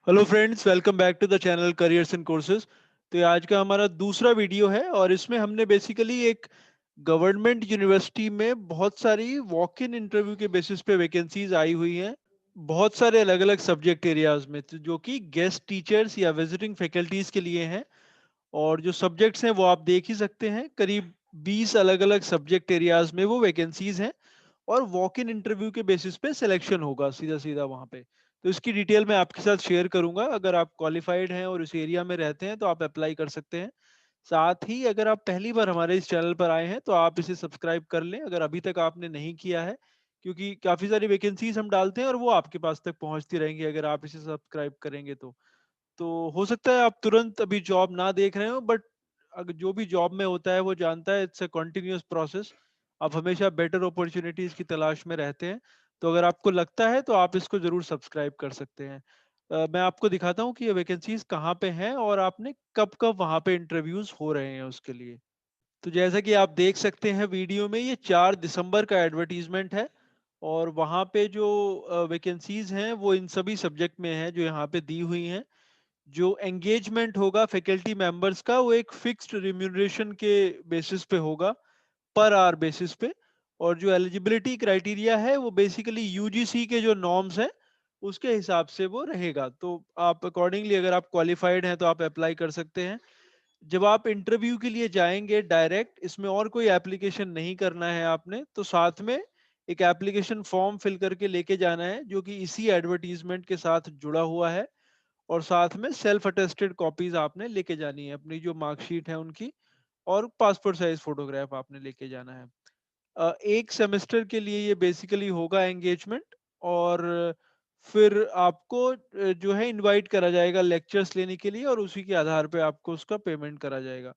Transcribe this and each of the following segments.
Hello friends, welcome back to the channel careers and courses. तो ये आज का हमारा दूसरा वीडियो है और इसमें हमने बेसिकली एक गवर्नमेंट यूनिवर्सिटी में बहुत सारी वॉक इन इंटरव्यू के बेसिस पे वैकेंसीज आई हुई हैं बहुत सारे अलग अलग सब्जेक्ट एरियाज में, तो जो कि गेस्ट टीचर्स या विजिटिंग फैकल्टीज के लिए हैं। और जो सब्जेक्ट्स हैं वो आप देख ही सकते हैं, करीब 20 अलग अलग सब्जेक्ट एरियाज में वो वैकेंसीज हैं और वॉक इन इंटरव्यू के बेसिस पे सिलेक्शन होगा सीधा सीधा वहां पे। तो इसकी डिटेल मैं आपके साथ शेयर करूंगा। अगर आप क्वालिफाइड हैं और उस एरिया में रहते हैं तो आप अप्लाई कर सकते हैं। साथ ही अगर आप पहली बार हमारे इस चैनल पर आए हैं तो आप इसे सब्सक्राइब कर लें अगर अभी तक आपने नहीं किया है, क्योंकि काफ़ी सारी वैकेंसीज हम डालते हैं और वो आपके पास तक पहुंचती रहेंगी अगर आप इसे सब्सक्राइब करेंगे तो हो सकता है आप तुरंत अभी जॉब ना देख रहे हो, बट अगर जो भी जॉब में होता है वो जानता है इट्स अ कॉन्टिन्यूअस प्रोसेस। आप हमेशा बेटर अपॉर्चुनिटीज की तलाश में रहते हैं। तो अगर आपको लगता है तो आप इसको जरूर सब्सक्राइब कर सकते हैं। मैं आपको दिखाता हूँ कि ये वैकेंसीज कहाँ पे हैं और आपने कब कब वहाँ पे इंटरव्यूज हो रहे हैं उसके लिए। तो जैसा कि आप देख सकते हैं वीडियो में, ये 4 दिसंबर का एडवर्टीजमेंट है और वहाँ पे जो वैकेंसीज हैं वो इन सभी सब्जेक्ट में है जो यहाँ पे दी हुई हैं। जो एंगेजमेंट होगा फैकल्टी मेंबर्स का वो एक फिक्स्ड रिम्यूनरेशन के बेसिस पे होगा, पर आवर बेसिस पे। और जो एलिजिबिलिटी क्राइटेरिया है वो बेसिकली यूजीसी के जो नॉर्म्स हैं उसके हिसाब से वो रहेगा। तो आप अकॉर्डिंगली अगर आप क्वालिफाइड हैं तो आप अप्लाई कर सकते हैं। जब आप इंटरव्यू के लिए जाएंगे डायरेक्ट, इसमें और कोई एप्लीकेशन नहीं करना है आपने, तो साथ में एक एप्लीकेशन फॉर्म फिल करके लेके जाना है जो कि इसी एडवर्टीजमेंट के साथ जुड़ा हुआ है। और साथ में सेल्फ अटेस्टेड कॉपीज आपने लेके जानी है, अपनी जो मार्कशीट है उनकी, और पासपोर्ट साइज फोटोग्राफ आपने लेके जाना है। एक सेमेस्टर के लिए ये बेसिकली होगा एंगेजमेंट। और फिर आपको जो है इनवाइट करा जाएगा लेक्चर्स लेने के लिए और उसी के आधार पे आपको उसका पेमेंट करा जाएगा।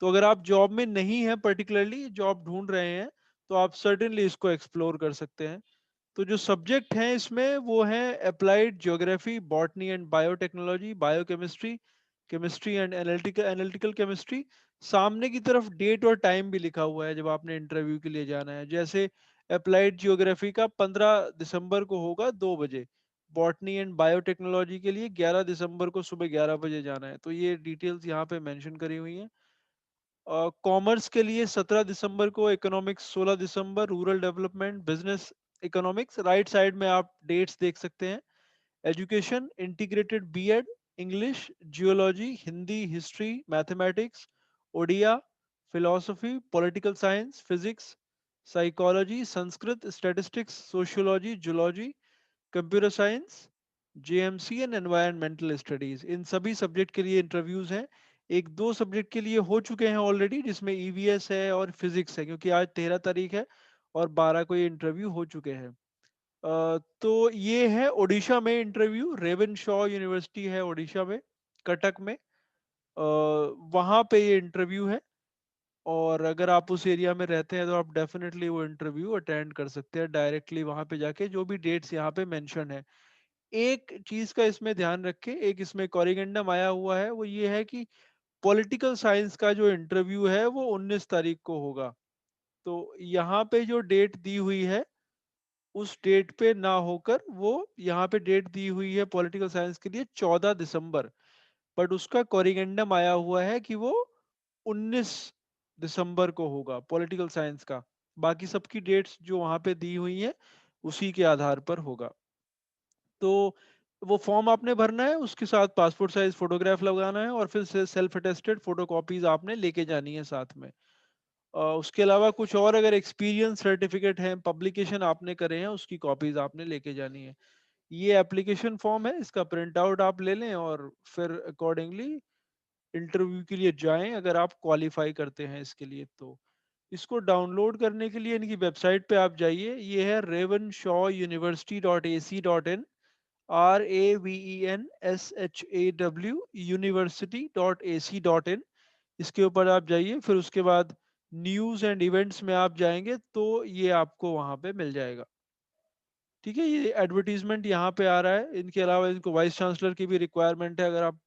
तो अगर आप जॉब में नहीं हैं, पर्टिकुलरली जॉब ढूंढ रहे हैं, तो आप सर्टेनली इसको एक्सप्लोर कर सकते हैं। तो जो सब्जेक्ट हैं इसमें वो हैं applied geography, botany and biotechnology, biochemistry, chemistry and analytical analytical chemistry. सामने की तरफ डेट और टाइम भी लिखा हुआ है जब आपने इंटरव्यू के लिए जाना है। जैसे अप्लाइड ज्योग्राफी का 15 दिसंबर को होगा 2 बजे, बॉटनी एंड बायोटेक्नोलॉजी के लिए 11 दिसंबर को सुबह 11 बजे जाना है। तो ये डिटेल्स यहाँ पे मेंशन करी हुई हैं। कॉमर्स के लिए 17 दिसंबर को, इकोनॉमिक्स 16 दिसंबर, rural development, business economics, right side में आप डेट्स देख सकते हैं। Education integrated BEd, English, geology, Hindi, history, mathematics, Odia, philosophy, political science, physics, psychology, Sanskrit, statistics, sociology, zoology, computer science, JMC and environmental studies, इन सभी सब्जेक्ट के लिए इंटरव्यूज हैं। एक दो सब्जेक्ट के लिए हो चुके हैं ऑलरेडी, जिसमें ईवीएस है और फिजिक्स है, क्योंकि आज 13 तारीख है और 12 को ये इंटरव्यू हो चुके हैं। तो ये है ओडिशा में इंटरव्यू, रेवन शॉ यूनिवर्सिटी है ओडिशा में, कटक में। वहाँ पे ये इंटरव्यू है। और अगर आप उस एरिया में रहते हैं तो आप डेफिनेटली वो इंटरव्यू अटेंड कर सकते हैं डायरेक्टली वहाँ पे जाके, जो भी डेट्स यहाँ पे मेंशन है। एक चीज का इसमें ध्यान रखें, एक इसमें कॉरिगेंडम आया हुआ है, वो ये है कि पॉलिटिकल साइंस का जो इंटरव्यू है वो 19 तारीख को होगा। तो यहाँ पे जो डेट दी हुई है उस डेट पे ना होकर, वो यहाँ पे डेट दी हुई है पॉलिटिकल साइंस के लिए 14 दिसंबर, बट उसका कॉरिगेंडम आया हुआ है कि वो 19 दिसंबर को होगा पॉलिटिकल साइंस का। बाकी सबकी डेट्स जो वहाँ पे दी हुई है उसी के आधार पर होगा। तो वो फॉर्म आपने भरना है, उसके साथ पासपोर्ट साइज फोटोग्राफ लगाना है और फिर से सेल्फ अटेस्टेड फोटो कॉपीज आपने लेके जानी है साथ में। उसके अलावा कुछ और अगर एक्सपीरियंस सर्टिफिकेट है, पब्लिकेशन आपने करे हैं, उसकी कॉपीज आपने लेके जानी है। ये एप्लीकेशन फॉर्म है, इसका प्रिंट आउट आप ले लें और फिर अकॉर्डिंगली इंटरव्यू के लिए जाएं अगर आप क्वालिफाई करते हैं इसके लिए तो। इसको डाउनलोड करने के लिए इनकी वेबसाइट पे आप जाइए, ये है ravenshawuniversity.ac.in, RAVENSHAW university.ac.in। इसके ऊपर आप जाइए, फिर उसके बाद न्यूज़ एंड इवेंट्स में आप जाएंगे तो ये आपको वहाँ पे मिल जाएगा। ठीक है, ये एडवर्टीजमेंट यहाँ पे आ रहा है। इनके अलावा इनको वाइस चांसलर की भी रिक्वायरमेंट है, अगर आप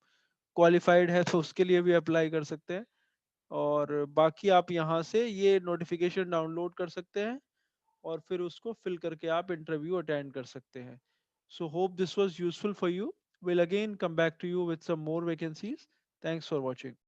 क्वालिफाइड है तो उसके लिए भी अप्लाई कर सकते हैं। और बाकी आप यहाँ से ये नोटिफिकेशन डाउनलोड कर सकते हैं और फिर उसको फिल करके आप इंटरव्यू अटेंड कर सकते हैं। So hope this was useful for you. we'll again come back to you with some more vacancies. Thanks for watching.